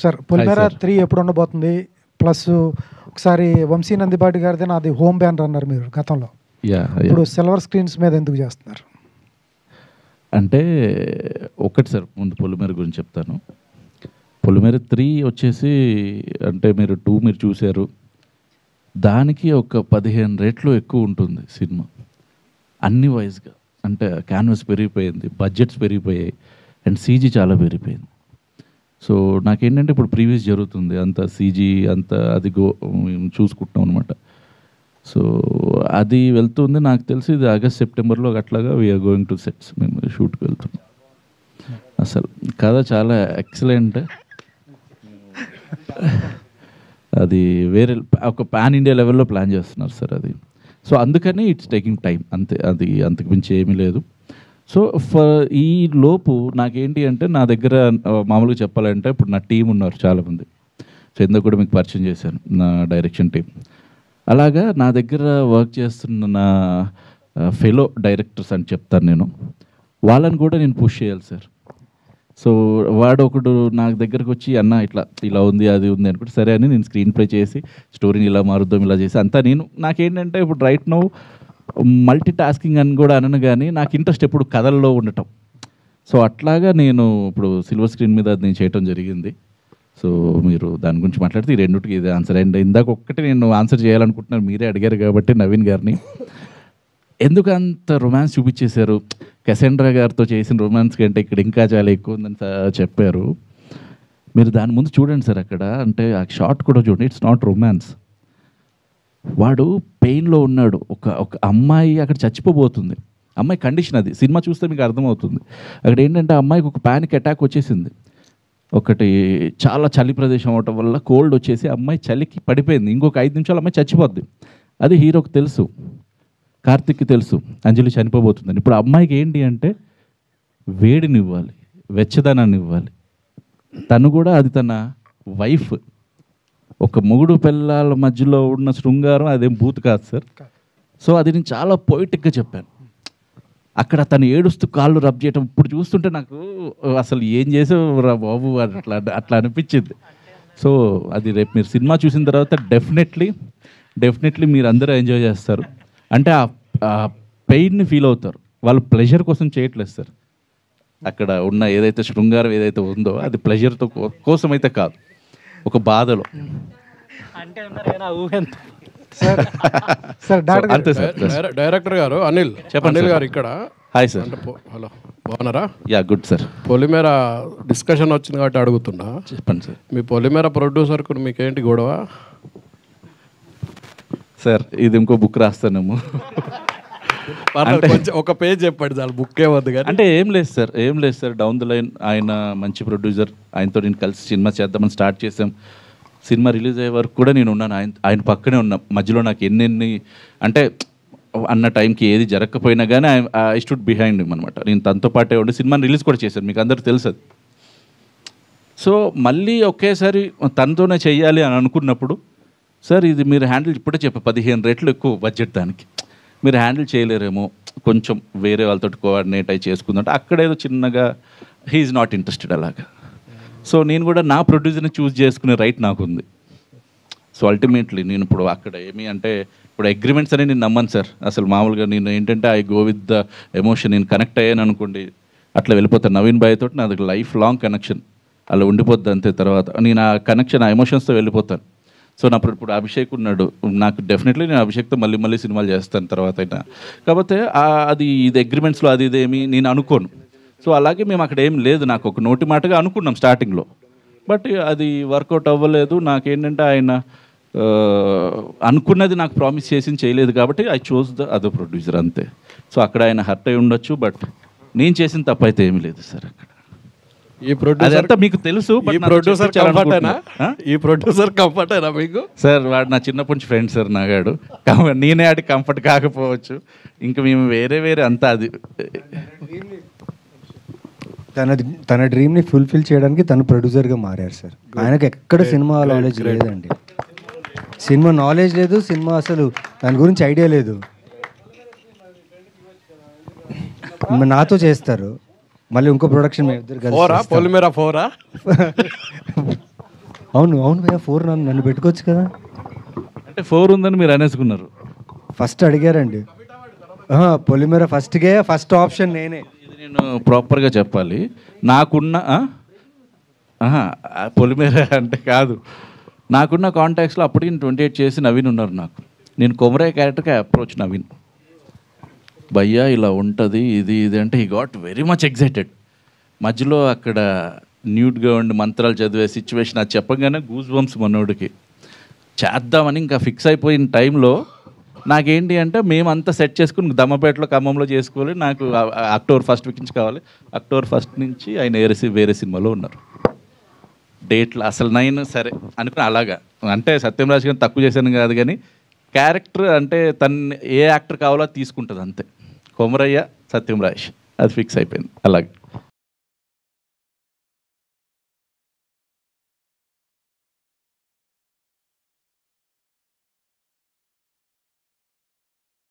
Sir పొలిమేర 3 ఎప్పుడు ఉండబోతుంది? Plus ఒకసారి వంశీ నందిపాటి గారిది నాది హోమ్ బ్యానర్ అన్నారు మీరు గతంలో, ఇప్పుడు సిల్వర్ స్క్రీన్స్ మీద ఎందుకు చేస్తున్నారు? అంటే ఒకటి సార్, ముందు పొలిమేర గురించి చెప్తాను. పొలిమేర 3 వచ్చేసి అంటే మీరు 2 మీరు చూశారు, దానికి ఒక 15 రెట్లు ఎక్కువ ఉంటుంది సినిమా అన్ని వైజ్గా. అంటే క్యాన్వాస్ పెరిగిపోయింది, బడ్జెట్స్ పెరిగిపోయాయి, అండ్ సీజీ చాలా పెరిగిపోయింది. సో నాకేంటంటే ఇప్పుడు ప్రీవియస్ జరుగుతుంది, అంత సీజీ అంత అది చూసుకుంటున్నాం అనమాట. సో అది వెళ్తుంది. నాకు తెలిసి ఇది ఆగస్ట్ సెప్టెంబర్లో అట్లాగా వీఆర్ గోయింగ్ టు సెట్స్, మేము షూట్కి వెళ్తున్నాం. అసలు కథ చాలా ఎక్సలెంట్. అది వేరే ఒక పాన్ ఇండియా లెవెల్లో ప్లాన్ చేస్తున్నారు సార్ అది. సో అందుకని ఇట్స్ టేకింగ్ టైం అంతే, అది అంతకు మించి ఏమీ లేదు. సో ఈ లోపు నాకేంటి అంటే నా దగ్గర మామూలుగా చెప్పాలంటే ఇప్పుడు నా టీం ఉన్నారు చాలామంది. సో ఎందుకు కూడా మీకు పరిచయం చేశాను నా డైరెక్షన్ టీం. అలాగా నా దగ్గర వర్క్ చేస్తున్న నా ఫెలో డైరెక్టర్స్ అని చెప్తాను నేను, వాళ్ళని కూడా నేను పుష్ చేయాలి సార్. సో వాడు ఒకడు నా దగ్గరకు వచ్చి అన్న ఇట్లా ఇలా ఉంది అది ఉంది అనుకుంటే సరే అని నేను స్క్రీన్ ప్లే చేసి స్టోరీని ఇలా మారుద్దాం ఇలా చేసి అంతా నాకేంటంటే ఇప్పుడు రైట్ నౌ మల్టీ టాస్కింగ్ అని కూడా అనను, కానీ నాకు ఇంట్రెస్ట్ ఎప్పుడు కథల్లో ఉండటం. సో అట్లాగా నేను ఇప్పుడు సిల్వర్ స్క్రీన్ మీద నేను చేయటం జరిగింది. సో మీరు దాని గురించి మాట్లాడితే ఈ రెండుకి ఇది ఆన్సర్. అండ్ ఇందాక ఒక్కటి నేను ఆన్సర్ చేయాలనుకుంటున్నాను, మీరే అడిగారు కాబట్టి నవీన్ గారిని, ఎందుకు అంత రొమాన్స్ చూపించేశారు? కసెండ్రా గారితో చేసిన రొమాన్స్ కంటే ఇక్కడ ఇంకా చాలా ఎక్కువ ఉందని చెప్పారు. మీరు దాని ముందు చూడండి సార్, అక్కడ అంటే ఆ షార్ట్ కూడా చూడండి, ఇట్స్ నాట్ రొమాన్స్. వాడు పెయిన్లో ఉన్నాడు, ఒక అమ్మాయి అక్కడ చచ్చిపోబోతుంది, అమ్మాయి కండిషన్ అది సినిమా చూస్తే మీకు అర్థమవుతుంది. అక్కడ ఏంటంటే ఆ అమ్మాయికి ఒక ప్యానిక్ అటాక్ వచ్చేసింది, ఒకటి చాలా చలి ప్రదేశం అవటం వల్ల కోల్డ్ వచ్చేసి అమ్మాయి చలికి పడిపోయింది, ఇంకొక 5 నిమిషాలు అమ్మాయి చచ్చిపోద్ది. అది హీరోకి తెలుసు, కార్తిక్కి తెలుసు అంజలి చనిపోబోతుందని. ఇప్పుడు అమ్మాయికి ఏంటి అంటే వేడిని ఇవ్వాలి, వెచ్చదనాన్ని ఇవ్వాలి. తను కూడా అది తన వైఫ్, ఒక మొగుడు పిల్లల మధ్యలో ఉన్న శృంగారం అదేం బూత్ కాదు సార్. సో అది నేను చాలా పొయిటిక్గా చెప్పాను. అక్కడ తను ఏడుస్తూ కాళ్ళు రబ్ చేయటం ఇప్పుడు చూస్తుంటే నాకు అసలు ఏం చేసావురా బాబు అట్లా అనిపించింది. సో అది రేపు మీరు సినిమా చూసిన తర్వాత డెఫినెట్లీ మీరు అందరూ ఎంజాయ్ చేస్తారు. అంటే ఆ పెయిన్ని ఫీల్ అవుతారు, వాళ్ళు ప్లెజర్ కోసం చేయట్లేదు సార్. అక్కడ ఉన్న ఏదైతే శృంగారం ఏదైతే ఉందో అది ప్లెజర్తో కోసం అయితే కాదు, ఒక బాధలో. అంతే సార్. డైరెక్టర్ గారు అనిల్ గారు ఇక్కడ. Hi sir. హలో, బాగున్నారా? Yeah good sir. Polimera discussion వచ్చింది కాబట్టి అడుగుతున్నా, చెప్పండి సార్. మీ పొలిమేర ప్రొడ్యూసర్కు మీకేంటి గొడవ? సార్ ఇది ఇంకో బుక్ రాస్తానేమో, ఒక పేజ్ చెప్పండి సార్, బుక్ ఏమద్దు కానీ. అంటే ఏం లేదు సార్ డౌన్ ద లైన్ ఆయన మంచి ప్రొడ్యూసర్, ఆయనతో నేను కలిసి సినిమా చేద్దామని స్టార్ట్ చేసాం. సినిమా రిలీజ్ అయ్యే వరకు కూడా నేను ఉన్నాను, ఆయన పక్కనే ఉన్నా. మధ్యలో నాకు ఎన్నెన్ని అంటే అన్న టైంకి ఏది జరగకపోయినా కానీ ఐ స్టూడ్ బిహైండ్ హిమ్ అనమాట. నేను తనతో పాటే ఉండి సినిమాని రిలీజ్ కూడా చేశాను, మీకు అందరికీ తెలుసు అది. సో మళ్ళీ ఒకేసారి తనతోనే చెయ్యాలి అని అనుకున్నప్పుడు, సార్ ఇది మీరు హ్యాండిల్ ఇప్పుడే 15 రెట్లు ఎక్కువ బడ్జెట్, దానికి మీరు హ్యాండిల్ చేయలేరేమో, కొంచెం వేరే వాళ్ళతో కోఆర్డినేట్ అయి చేసుకుందంటే అక్కడేదో చిన్నగా హీఈస్ నాట్ ఇంట్రెస్టెడ్ అలాగా. సో నేను కూడా నా ప్రొడ్యూసర్ని చూస్ చేసుకునే రైట్ నాకుంది. సో అల్టిమేట్లీ నేను ఇప్పుడు అక్కడ ఏమి అంటే ఇప్పుడు అగ్రిమెంట్స్ అని నేను నమ్మను సార్. అసలు మామూలుగా నేను ఏంటంటే I go with the emotion. నేను కనెక్ట్ అయ్యాను అనుకోండి అట్లా వెళ్ళిపోతాను. నవీన్ భాయ్ తోటి నాది లైఫ్ లాంగ్ కనెక్షన్ అలా ఉండిపోద్ది అంతే. తర్వాత నేను ఆ కనెక్షన్ ఆ ఎమోషన్స్తో వెళ్ళిపోతాను. సో నా ఇప్పుడు అభిషేక్ ఉన్నాడు, నాకు డెఫినెట్లీ నేను అభిషేక్తో మళ్ళీ సినిమాలు చేస్తాను తర్వాత అయినా. కాకపోతే అది ఇది అగ్రిమెంట్స్లో అది ఇదేమి నేను అనుకోను. సో అలాగే మేము అక్కడ ఏం లేదు, నాకు ఒక నోటి మాటగా అనుకున్నాం స్టార్టింగ్లో, బట్ అది వర్కౌట్ అవ్వలేదు. నాకేంటంటే ఆయన అనుకున్నది నాకు ప్రామిస్ చేసింది చేయలేదు కాబట్టి I chose the other producer అంతే. సో అక్కడ ఆయన హర్ట్ అయి ఉండొచ్చు, బట్ నేను చేసిన తప్పు అయితే ఏమీ లేదు సార్ అక్కడ. ఈ ప్రొడ్యూసర్ మీకు తెలుసు, ఈ ప్రొడ్యూసర్ కంఫర్టేనా మీకు? సార్ వాడు నా చిన్నప్పటి నుంచి ఫ్రెండ్ సార్ నాగాడు. నేనే ఆడి కంఫర్ట్ కాకపోవచ్చు, ఇంకా మేము వేరే అంతా అది తన డ్రీమ్ని ఫుల్ఫిల్ చేయడానికి తను ప్రొడ్యూసర్గా మారారు సార్. ఆయనకు ఎక్కడ సినిమా నాలెడ్జ్ లేదండి, సినిమా నాలెడ్జ్ లేదు, సినిమా అసలు దాని గురించి ఐడియా లేదు. నాతో చేస్తారు, మళ్ళీ ఇంకో ప్రొడక్షన్ మేము ఇద్దరు కలిసి పొలిమేర 4 అవును అవును భయ్యా 4 నన్ను పెట్టుకోవచ్చు కదా. అంటే 4 ఉందని మీరు అనేసుకున్నారు. ఫస్ట్ అడిగారండి. పొలిమేర ఫస్ట్ ఆప్షన్ నేనే. ఇది నేను ప్రాపర్గా చెప్పాలి. నాకున్న పొలిమేర అంటే కాదు, నాకున్న కాంటాక్ట్స్లో అప్పటికి 28 చేసి నవీన్ ఉన్నారు నాకు. నేను కొమరయ్య క్యారెక్టర్కి అప్రోచ్ నవీన్, భయ్యా ఇలా ఉంటుంది ఇది అంటే he got very much excited. మధ్యలో అక్కడ న్యూట్గా ఉండి మంత్రాలు చదివే సిచ్యువేషన్ అది చెప్పగానే గూస్ బంప్స్ మనోడికి. చేద్దామని ఇంకా ఫిక్స్ అయిపోయిన టైంలో నాకేంటి అంటే మేమంతా సెట్ చేసుకుని దమ్మపేటలో ఖమ్మంలో చేసుకోవాలి. నాకు అక్టోబర్ 1 వీక్ నుంచి కావాలి. అక్టోబర్ 1 నుంచి ఆయన వేరే సినిమాలో ఉన్నారు. డేట్లు అసలు 9 సరే అనుకుని అలాగా. అంటే సత్యంరాజ్ గారిని తక్కువ చేశాను కాదు, కానీ క్యారెక్టర్ అంటే తను ఏ యాక్టర్ కావాలో తీసుకుంటుంది అంతే. కొమరయ్య, సత్యంరాజ్ అది ఫిక్స్ అయిపోయింది అలాగే.